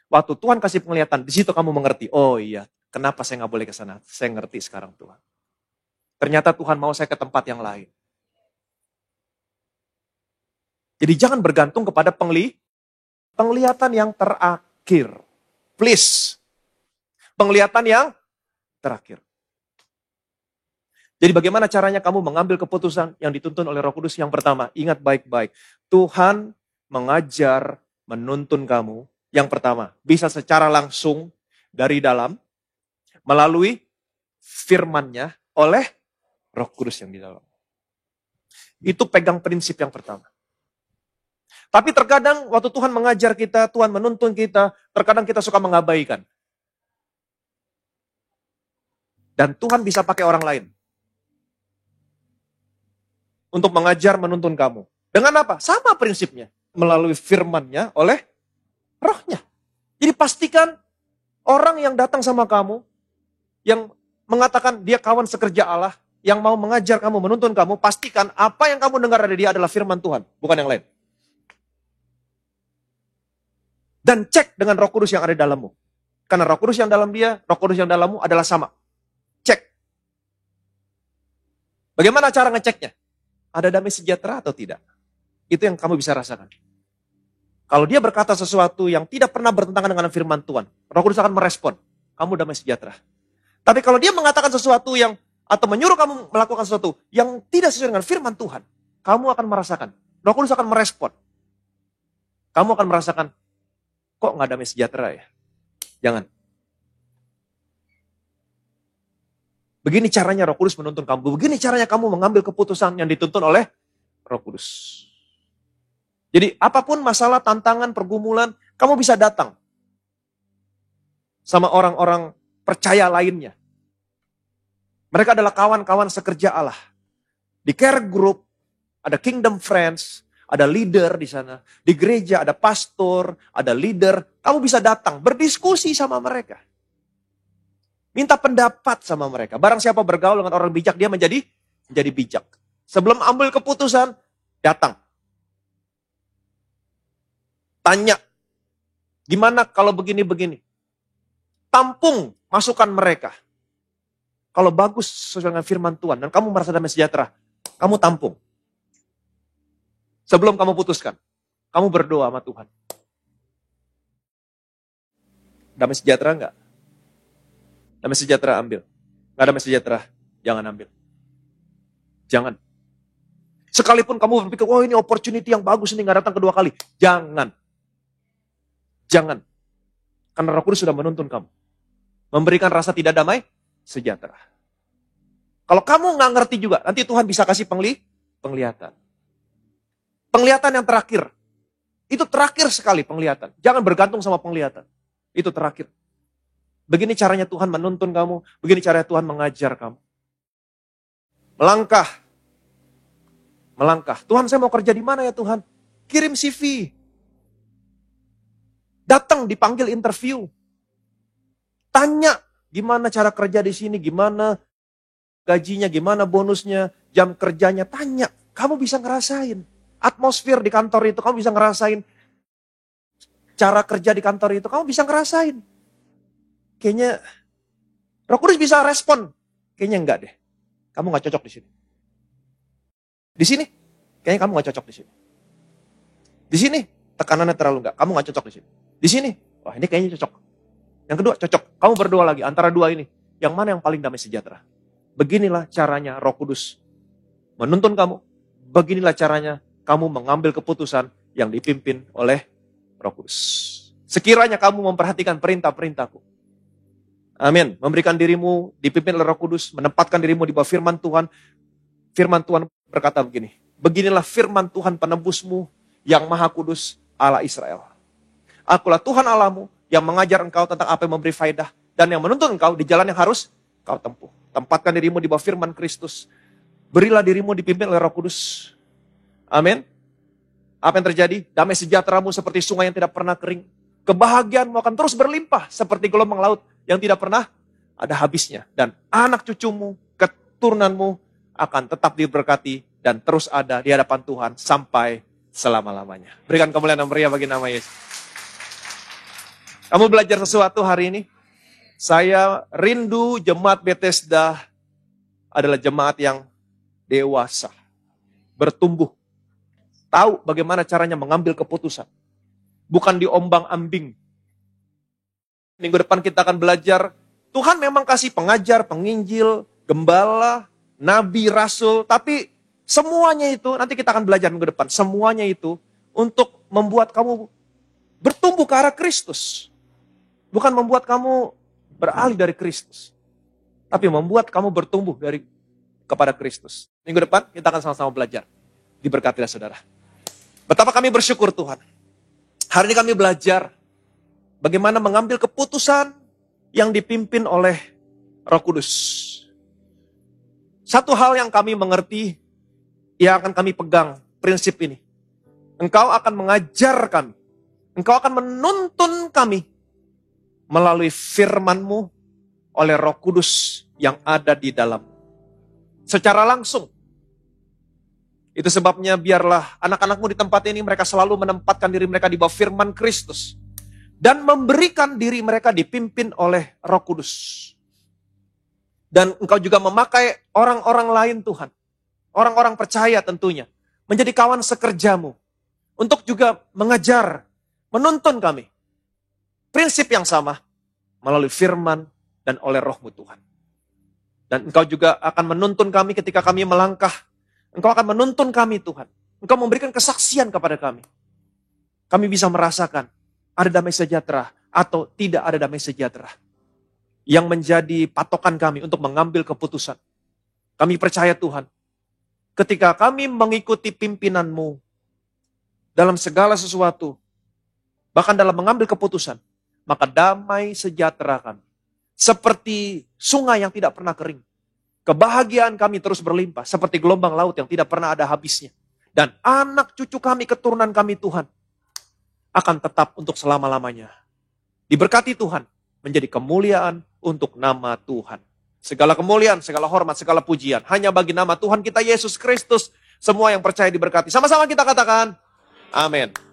Speaker 1: Waktu Tuhan kasih penglihatan, di situ kamu mengerti. Oh iya, kenapa saya nggak boleh ke sana? Saya ngerti sekarang Tuhan. Ternyata Tuhan mau saya ke tempat yang lain. Jadi jangan bergantung kepada penglihatan yang terakhir. Please. Penglihatan yang terakhir. Jadi bagaimana caranya kamu mengambil keputusan yang dituntun oleh Roh Kudus? Yang pertama, ingat baik-baik. Tuhan mengajar, menuntun kamu. Yang pertama, bisa secara langsung dari dalam, melalui firman-Nya oleh Roh Kudus yang di dalam. Itu pegang prinsip yang pertama. Tapi terkadang waktu Tuhan mengajar kita, Tuhan menuntun kita, terkadang kita suka mengabaikan. Dan Tuhan bisa pakai orang lain. Untuk mengajar, menuntun kamu. Dengan apa? Sama prinsipnya. Melalui firman-Nya oleh Roh-Nya. Jadi pastikan orang yang datang sama kamu, yang mengatakan dia kawan sekerja Allah, yang mau mengajar kamu, menuntun kamu, pastikan apa yang kamu dengar dari dia adalah firman Tuhan, bukan yang lain. Dan cek dengan Roh Kudus yang ada di dalammu. Karena Roh Kudus yang dalam dia, Roh Kudus yang dalammu adalah sama. Cek. Bagaimana cara ngeceknya? Ada damai sejahtera atau tidak? Itu yang kamu bisa rasakan. Kalau dia berkata sesuatu yang tidak pernah bertentangan dengan firman Tuhan, Roh Kudus akan merespon. Kamu damai sejahtera. Tapi kalau dia mengatakan sesuatu yang, atau menyuruh kamu melakukan sesuatu yang tidak sesuai dengan firman Tuhan, kamu akan merasakan. Roh Kudus akan merespon. Kamu akan merasakan, kok nggak damai sejahtera ya? Jangan. Begini caranya Roh Kudus menuntun kamu. Begini caranya kamu mengambil keputusan yang dituntun oleh Roh Kudus. Jadi apapun masalah, tantangan, pergumulan, kamu bisa datang sama orang-orang percaya lainnya. Mereka adalah kawan-kawan sekerja Allah. Di care group, ada kingdom friends, ada leader di sana. Di gereja ada pastor, ada leader. Kamu bisa datang, berdiskusi sama mereka. Minta pendapat sama mereka. Barang siapa bergaul dengan orang bijak, dia menjadi bijak. Sebelum ambil keputusan, datang. Tanya, gimana kalau begini-begini? Tampung masukan mereka. Kalau bagus sesuai dengan firman Tuhan, dan kamu merasa damai sejahtera, kamu tampung. Sebelum kamu putuskan, kamu berdoa sama Tuhan. Damai sejahtera enggak? Damai sejahtera ambil. Enggak damai sejahtera, jangan ambil. Jangan. Sekalipun kamu berpikir, oh ini opportunity yang bagus, ini enggak datang kedua kali. Jangan. Jangan. Karena Roh Kudus sudah menuntun kamu. Memberikan rasa tidak damai sejahtera. Kalau kamu nggak ngerti juga, nanti Tuhan bisa kasih penglihatan. Penglihatan yang terakhir. Itu terakhir sekali penglihatan. Jangan bergantung sama penglihatan. Itu terakhir. Begini caranya Tuhan menuntun kamu. Begini caranya Tuhan mengajar kamu. Melangkah. Tuhan, saya mau kerja di mana ya Tuhan? Kirim CV. Datang dipanggil interview. Tanya gimana cara kerja di sini, gimana gajinya, gimana bonusnya, jam kerjanya, tanya. Kamu bisa ngerasain atmosfer di kantor itu, kamu bisa ngerasain cara kerja di kantor itu, kamu bisa ngerasain. Kayaknya Roh Kudus bisa respon. Kayaknya enggak deh. Kamu nggak cocok di sini. Di sini, kayaknya kamu nggak cocok di sini. Di sini tekanannya terlalu enggak, kamu nggak cocok di sini. Di sini, wah ini kayaknya cocok. Yang kedua, cocok. Kamu berdoa lagi antara dua ini. Yang mana yang paling damai sejahtera? Beginilah caranya Roh Kudus menuntun kamu. Beginilah caranya kamu mengambil keputusan yang dipimpin oleh Roh Kudus. Sekiranya kamu memperhatikan perintah-perintahku. Amin. Memberikan dirimu dipimpin oleh Roh Kudus. Menempatkan dirimu di bawah firman Tuhan. Firman Tuhan berkata begini. Beginilah firman Tuhan penebusmu yang maha kudus Allah Israel. Akulah Tuhan Allahmu yang mengajar engkau tentang apa yang memberi faedah dan yang menuntun engkau di jalan yang harus kau tempuh. Tempatkan dirimu di bawah firman Kristus. Berilah dirimu dipimpin oleh Roh Kudus. Amin. Apa yang terjadi? Damai sejahteramu seperti sungai yang tidak pernah kering. Kebahagiaanmu akan terus berlimpah seperti gelombang laut yang tidak pernah ada habisnya. Dan anak cucumu, keturunanmu akan tetap diberkati dan terus ada di hadapan Tuhan sampai selama-lamanya. Berikan kemuliaan dan meriah bagi nama Yesus. Kamu belajar sesuatu hari ini? Saya rindu jemaat Bethesda adalah jemaat yang dewasa, bertumbuh, tahu bagaimana caranya mengambil keputusan, bukan diombang-ambing. Minggu depan kita akan belajar, Tuhan memang kasih pengajar, penginjil, gembala, nabi, rasul, tapi semuanya itu, nanti kita akan belajar minggu depan, semuanya itu untuk membuat kamu bertumbuh ke arah Kristus. Bukan membuat kamu beralih dari Kristus. Tapi membuat kamu bertumbuh kepada Kristus. Minggu depan kita akan sama-sama belajar. Diberkatilah saudara. Betapa kami bersyukur Tuhan. Hari ini kami belajar bagaimana mengambil keputusan yang dipimpin oleh Roh Kudus. Satu hal yang kami mengerti, yang akan kami pegang, prinsip ini. Engkau akan mengajar kami. Engkau akan menuntun kami melalui firman-Mu oleh Roh Kudus yang ada di dalam. Secara langsung. Itu sebabnya biarlah anak-anak-Mu di tempat ini mereka selalu menempatkan diri mereka di bawah firman Kristus. dan memberikan diri mereka dipimpin oleh Roh Kudus. Dan engkau juga memakai orang-orang lain Tuhan, orang-orang percaya tentunya, menjadi kawan sekerjamu, untuk juga mengajar, menuntun kami. Prinsip yang sama, melalui firman dan oleh Roh-Mu Tuhan. Dan engkau juga akan menuntun kami ketika kami melangkah. Engkau akan menuntun kami Tuhan. Engkau memberikan kesaksian kepada kami. Kami bisa merasakan ada damai sejahtera atau tidak ada damai sejahtera. Yang menjadi patokan kami untuk mengambil keputusan. Kami percaya Tuhan, ketika kami mengikuti pimpinan-Mu dalam segala sesuatu, bahkan dalam mengambil keputusan, maka damai sejahtera kami. Seperti sungai yang tidak pernah kering. Kebahagiaan kami terus berlimpah, seperti gelombang laut yang tidak pernah ada habisnya. Dan anak cucu kami, keturunan kami Tuhan, akan tetap untuk selama-lamanya. Diberkati Tuhan, menjadi kemuliaan untuk nama Tuhan. Segala kemuliaan, segala hormat, segala pujian, hanya bagi nama Tuhan kita Yesus Kristus. Semua yang percaya diberkati. Sama-sama kita katakan, amin.